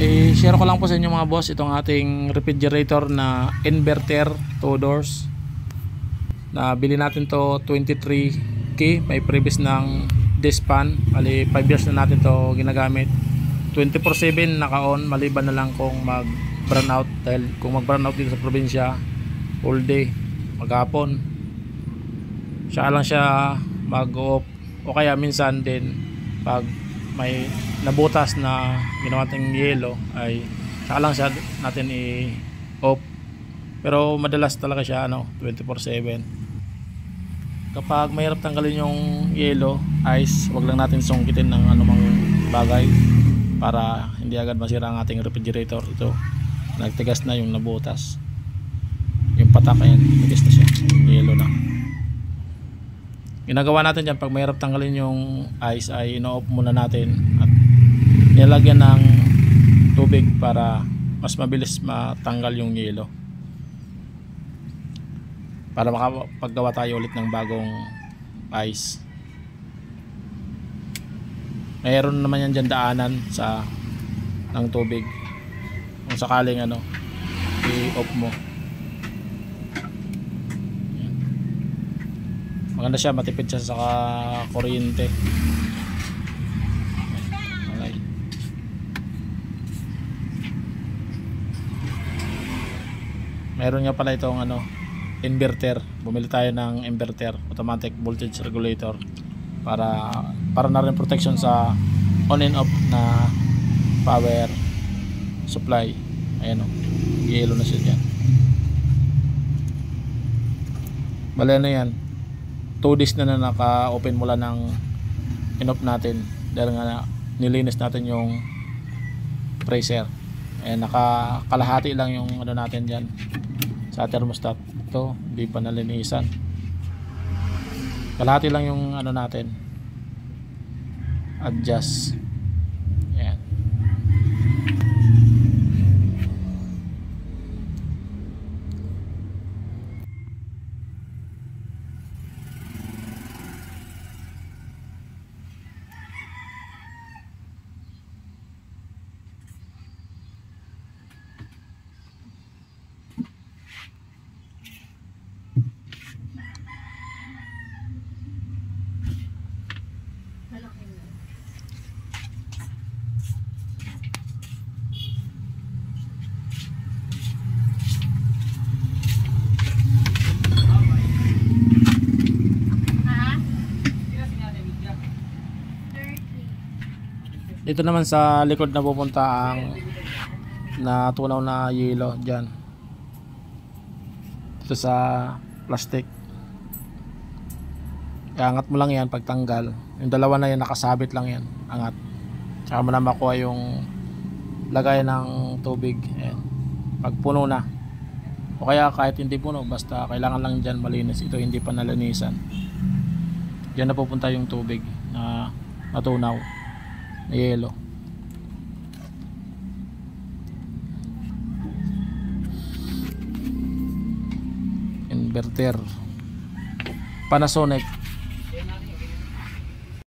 I-share ko lang po sa inyo mga boss itong ating refrigerator na inverter 2 doors na bili natin to 23k. May previous ng dispan, mali 5 years na natin to ginagamit. 24/7 naka-on, maliban na lang kung mag brownout, dahil kung mag brownout dito sa probinsya all day, maghapon siya lang siya mag-off, o kaya minsan din pag may nabutas na ginawa nating yelo ay saka lang siya natin i-off. Pero madalas talaga siya 24/7. Kapag mahirap tanggalin yung yelo, ice, wag lang natin sungkitin ng anumang bagay para hindi agad masira ang ating refrigerator. Ito, nagtigas na yung nabutas, yung patak, ayan, tigas na siya, yelo na. Ginagawa natin dyan pag mahirap tanggalin yung ice ay ino-off muna natin at nilagyan ng tubig para mas mabilis matanggal yung yelo, para makapaggawa tayo ulit ng bagong ice. Mayroon naman yan dyan daanan sa ng tubig kung sakaling i-off mo. Yan. Maganda siya, matipid siya sa kuryente. Okay. Mayroon nga pala itong inverter. Bumili tayo ng inverter, automatic voltage regulator, para na rin protection sa on and off na power supply. Ayan yelo na siya dyan. Bale na yan, 2 days na naka-open mula ng in-off natin, dahil nga nilinis natin yung freezer. Nakakalahati lang yung natin dyan sa thermostat. Ito, hindi pa nalinisan. Kalahati lang yung natin, adjust. Ayan. Dito naman sa likod na pupunta ang natunaw na yelo dyan, dito sa plastic. Angat mo lang yan pagtanggal. Yung dalawa na yan nakasabit lang yan, angat. Tsaka mo na makuha yung lagay ng tubig. Ayan. Pag puno na, o kaya kahit hindi puno, basta kailangan lang dyan malinis. Ito hindi pa nalinisan, dyan na pupunta yung tubig na natunaw na yelo. Inverter Panasonic